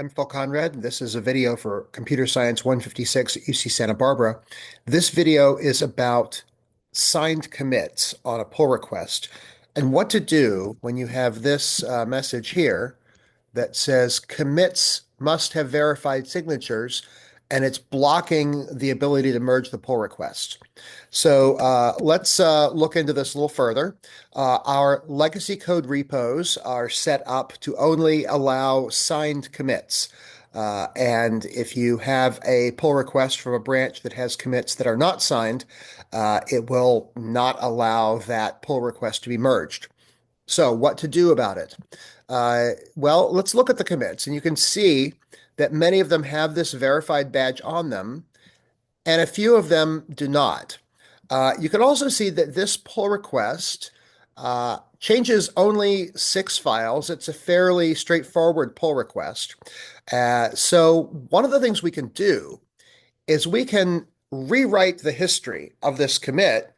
I'm Phil Conrad. This is a video for Computer Science 156 at UC Santa Barbara. This video is about signed commits on a pull request and what to do when you have this message here that says commits must have verified signatures, and it's blocking the ability to merge the pull request. So let's look into this a little further. Our legacy code repos are set up to only allow signed commits. And if you have a pull request from a branch that has commits that are not signed, it will not allow that pull request to be merged. So what to do about it? Well, let's look at the commits, and you can see that many of them have this verified badge on them, and a few of them do not. You can also see that this pull request changes only 6 files. It's a fairly straightforward pull request. So one of the things we can do is we can rewrite the history of this commit,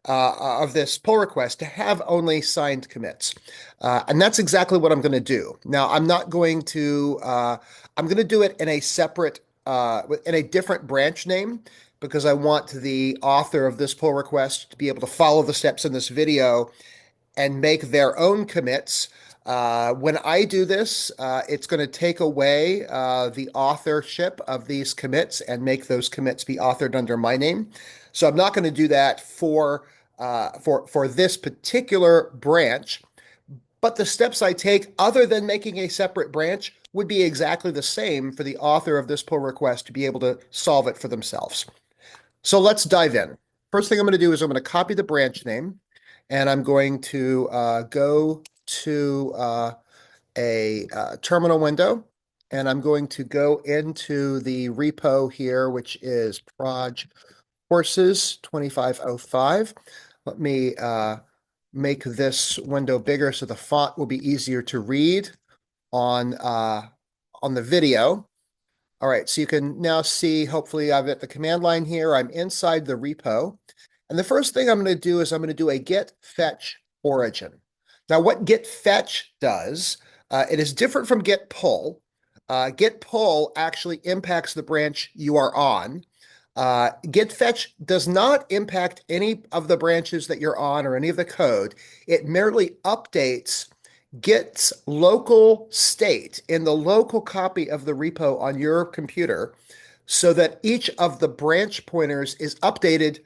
of this pull request to have only signed commits. And that's exactly what I'm going to do. Now, I'm going to do it in a separate, in a different branch name, because I want the author of this pull request to be able to follow the steps in this video and make their own commits. When I do this, it's going to take away the authorship of these commits and make those commits be authored under my name. So I'm not going to do that for this particular branch, but the steps I take other than making a separate branch would be exactly the same for the author of this pull request to be able to solve it for themselves. So let's dive in. First thing I'm going to do is I'm going to copy the branch name, and I'm going to go to a terminal window, and I'm going to go into the repo here, which is proj courses 2505. Let me make this window bigger so the font will be easier to read on the video. All right, so you can now see, hopefully I've got the command line here. I'm inside the repo. And the first thing I'm going to do is I'm going to do a get fetch origin. Now, what get fetch does, it is different from get pull. Get pull actually impacts the branch you are on. Get fetch does not impact any of the branches that you're on or any of the code. It merely updates Git's local state in the local copy of the repo on your computer so that each of the branch pointers is updated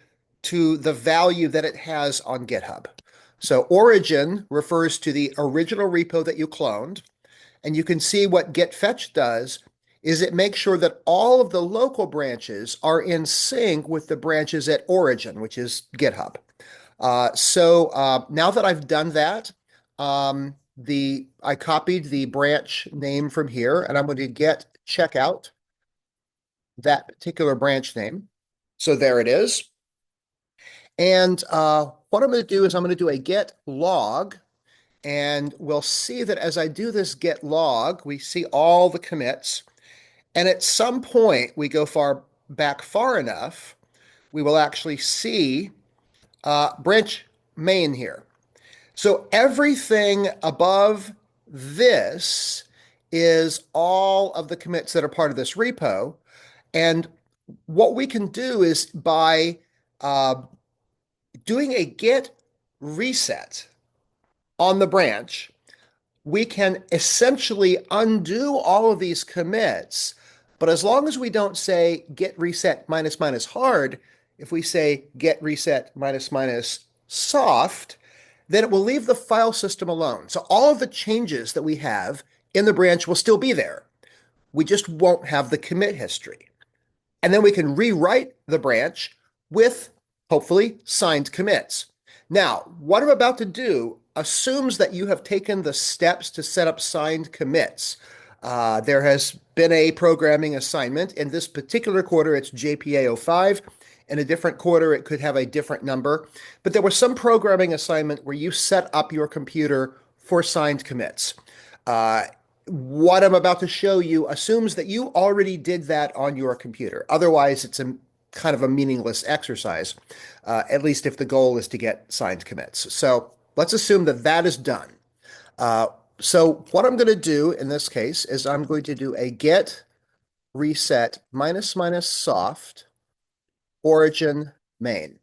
to the value that it has on GitHub. So origin refers to the original repo that you cloned, and you can see what get fetch does is it makes sure that all of the local branches are in sync with the branches at origin, which is GitHub. So now that I've done that, I copied the branch name from here, and I'm going to get checkout that particular branch name. So there it is. And what I'm going to do is I'm going to do a get log, and we'll see that as I do this get log, we see all the commits. And at some point, we go back far enough, we will actually see branch main here. So everything above this is all of the commits that are part of this repo. And what we can do is by doing a git reset on the branch, we can essentially undo all of these commits. But as long as we don't say git reset minus minus hard, if we say git reset minus minus soft, then it will leave the file system alone. So all of the changes that we have in the branch will still be there. We just won't have the commit history. And then we can rewrite the branch with, hopefully, signed commits. Now, what I'm about to do assumes that you have taken the steps to set up signed commits. There has been a programming assignment. In this particular quarter, it's JPA 05. In a different quarter, it could have a different number. But there was some programming assignment where you set up your computer for signed commits. What I'm about to show you assumes that you already did that on your computer. Otherwise, it's a kind of a meaningless exercise, at least if the goal is to get signed commits. So let's assume that that is done. So what I'm going to do in this case is I'm going to do a get reset minus minus soft origin main.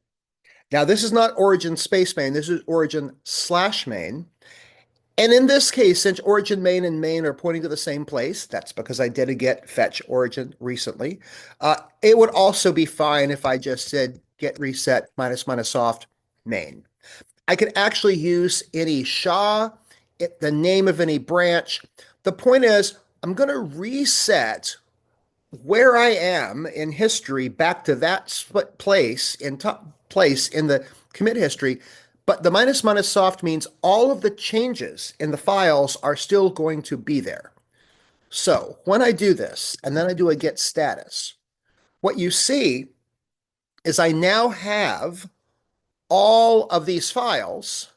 Now, this is not origin space main. This is origin slash main. And in this case, since origin main and main are pointing to the same place, that's because I did a get fetch origin recently. It would also be fine if I just said get reset minus minus soft main. I could actually use any SHA, the name of any branch. The point is, I'm going to reset where I am in history back to that place in top place in the commit history. But the minus minus soft means all of the changes in the files are still going to be there. So when I do this, and then I do a get status, what you see is I now have all of these files,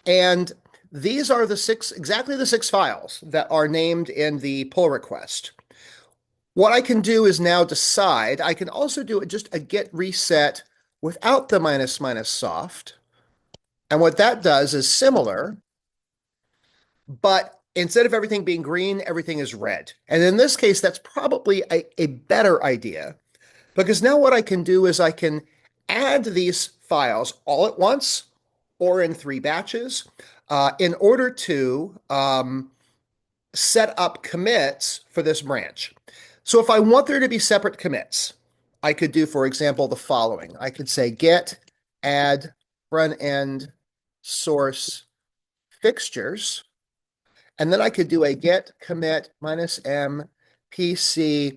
and these are exactly the six files that are named in the pull request. What I can do is now decide, I can also do just a get reset without the minus minus soft. And what that does is similar, but instead of everything being green, everything is red. And in this case, that's probably a better idea, because now what I can do is I can add these files all at once or in three batches in order to set up commits for this branch. So if I want there to be separate commits, I could do, for example, the following. I could say get add front end source fixtures, and then I could do a get commit minus M PC.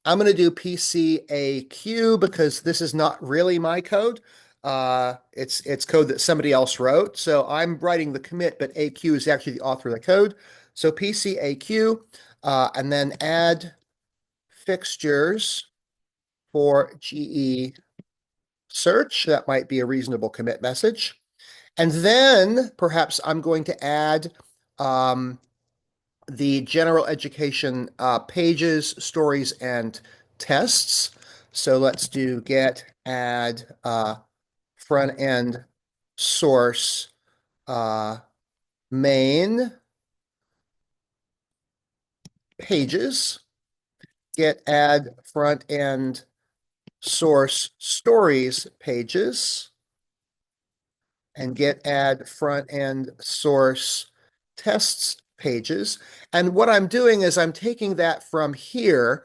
I'm going to do PCAQ because this is not really my code. It's code that somebody else wrote. So I'm writing the commit, but AQ is actually the author of the code. So PCAQ, and then add fixtures for GE search. That might be a reasonable commit message. And then perhaps I'm going to add the general education pages, stories, and tests. So let's do get add front end source main pages, get add front end source stories pages, and get add front end source tests pages. And what I'm doing is I'm taking that from here.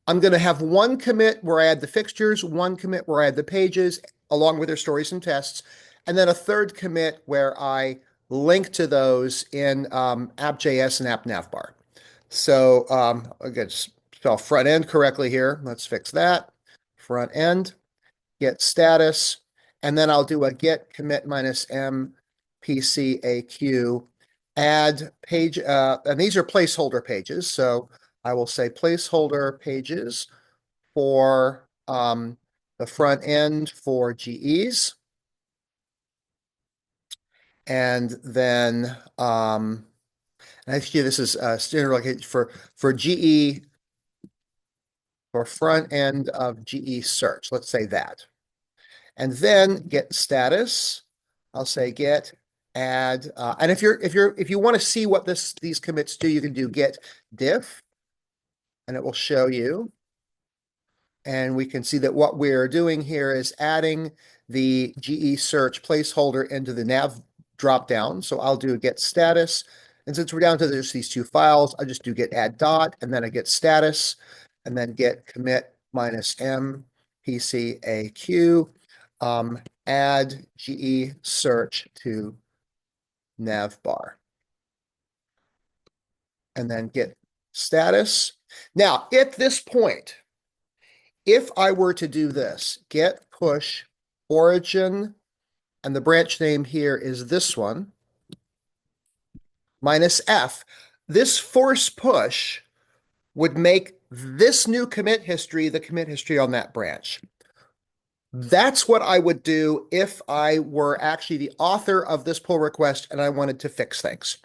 I'm going to have one commit where I add the fixtures, one commit where I add the pages along with their stories and tests, and then a third commit where I link to those in app.js and app.navbar. So again, spell front end correctly here. Let's fix that. Front end, get status, and then I'll do a get commit minus M PCAQ, add page, and these are placeholder pages. So I will say placeholder pages for the front end for GEs. And then actually this is standard like for GE for front end of GE search. Let's say that. And then get status. I'll say get add. And if you want to see what these commits do, you can do get diff, and it will show you. And we can see that what we're doing here is adding the GE search placeholder into the nav dropdown. So I'll do get status. And since we're down to just these two files, I just do get add dot, and then I get status, and then get commit minus M PCAQ, add GE search to navbar, and then get status. Now, at this point, if I were to do this, get push origin, and the branch name here is this one, minus F, this force push would make this new commit history the commit history on that branch. That's what I would do if I were actually the author of this pull request and I wanted to fix things.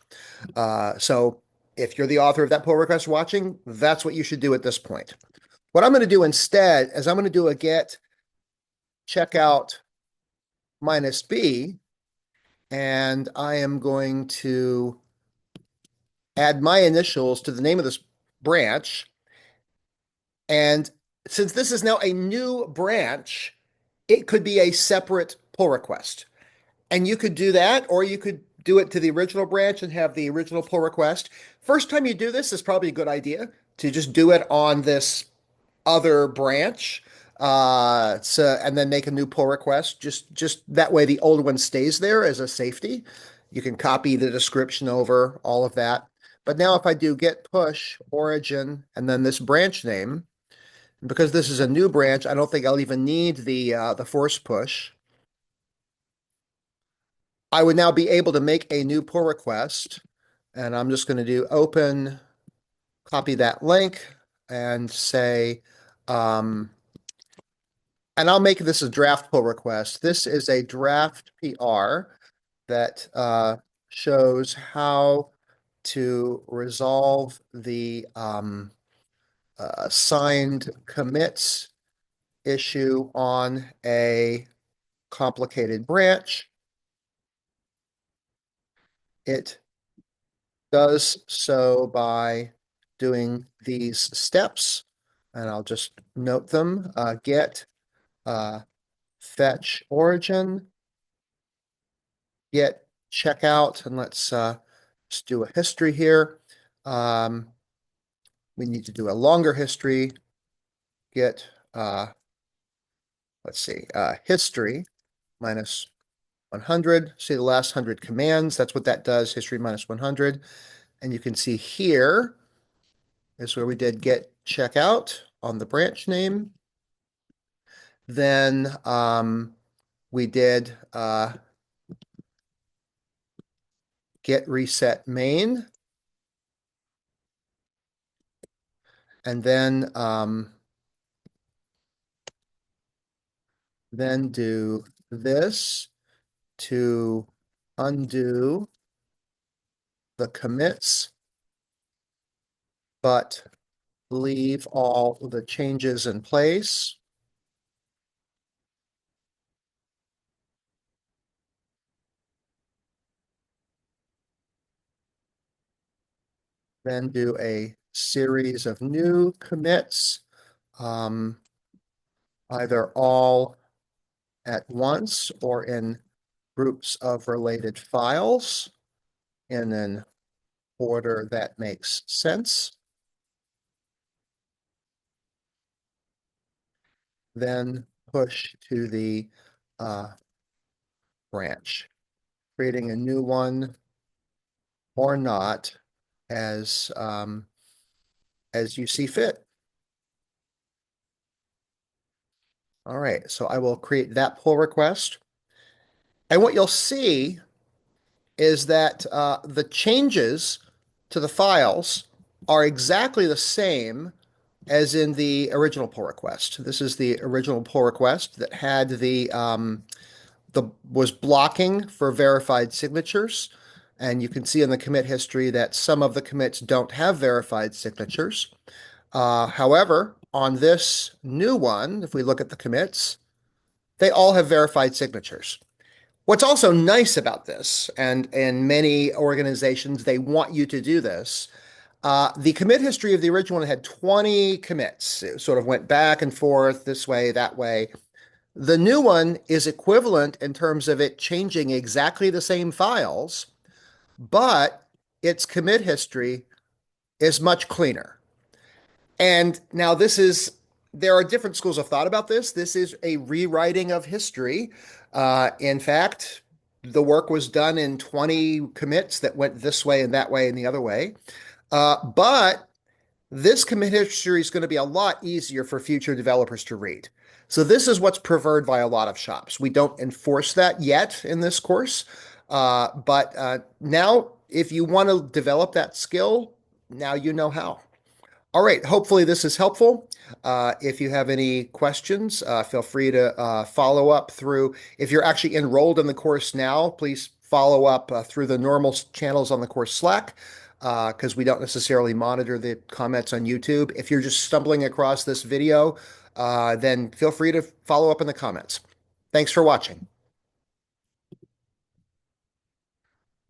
So if you're the author of that pull request watching, that's what you should do at this point. What I'm going to do instead is I'm going to do a get checkout minus B, and I am going to add my initials to the name of this branch. And since this is now a new branch, it could be a separate pull request. And you could do that, or you could do it to the original branch and have the original pull request. First time you do this is probably a good idea to just do it on this other branch. And then make a new pull request. Just that way the old one stays there as a safety. You can copy the description over, all of that. But now if I do get push origin and then this branch name, because this is a new branch, I don't think I'll even need the force push. I would now be able to make a new pull request, and I'm just going to do open, copy that link, and say, and I'll make this a draft pull request. This is a draft PR that shows how to resolve the signed commits issue on a complicated branch. It does so by doing these steps, and I'll just note them. Get fetch origin, get checkout, and let's just do a history here. We need to do a longer history. Get let's see, history minus 100. See the last 100 commands. That's what that does, history minus 100. And you can see here is where we did get checkout on the branch name. Then we did get reset main. And then do this to undo the commits, but leave all the changes in place. Then do a series of new commits, either all at once or in groups of related files in an order that makes sense. Then push to the branch, creating a new one or not as you see fit. All right, so I will create that pull request. And what you'll see is that the changes to the files are exactly the same as in the original pull request. This is the original pull request that had was blocking for verified signatures. And you can see in the commit history that some of the commits don't have verified signatures. However, on this new one, if we look at the commits, they all have verified signatures. What's also nice about this, and in many organizations, they want you to do this. The commit history of the original one had 20 commits. It sort of went back and forth this way, that way. The new one is equivalent in terms of it changing exactly the same files, but its commit history is much cleaner. And now there are different schools of thought about this. This is a rewriting of history. In fact, the work was done in 20 commits that went this way and that way and the other way. But this commit history is going to be a lot easier for future developers to read. So this is what's preferred by a lot of shops. We don't enforce that yet in this course. But now, if you want to develop that skill, now you know how. All right, hopefully this is helpful. If you have any questions, feel free to follow up through. If you're actually enrolled in the course now, please follow up through the normal channels on the course Slack, because we don't necessarily monitor the comments on YouTube. If you're just stumbling across this video, then feel free to follow up in the comments. Thanks for watching.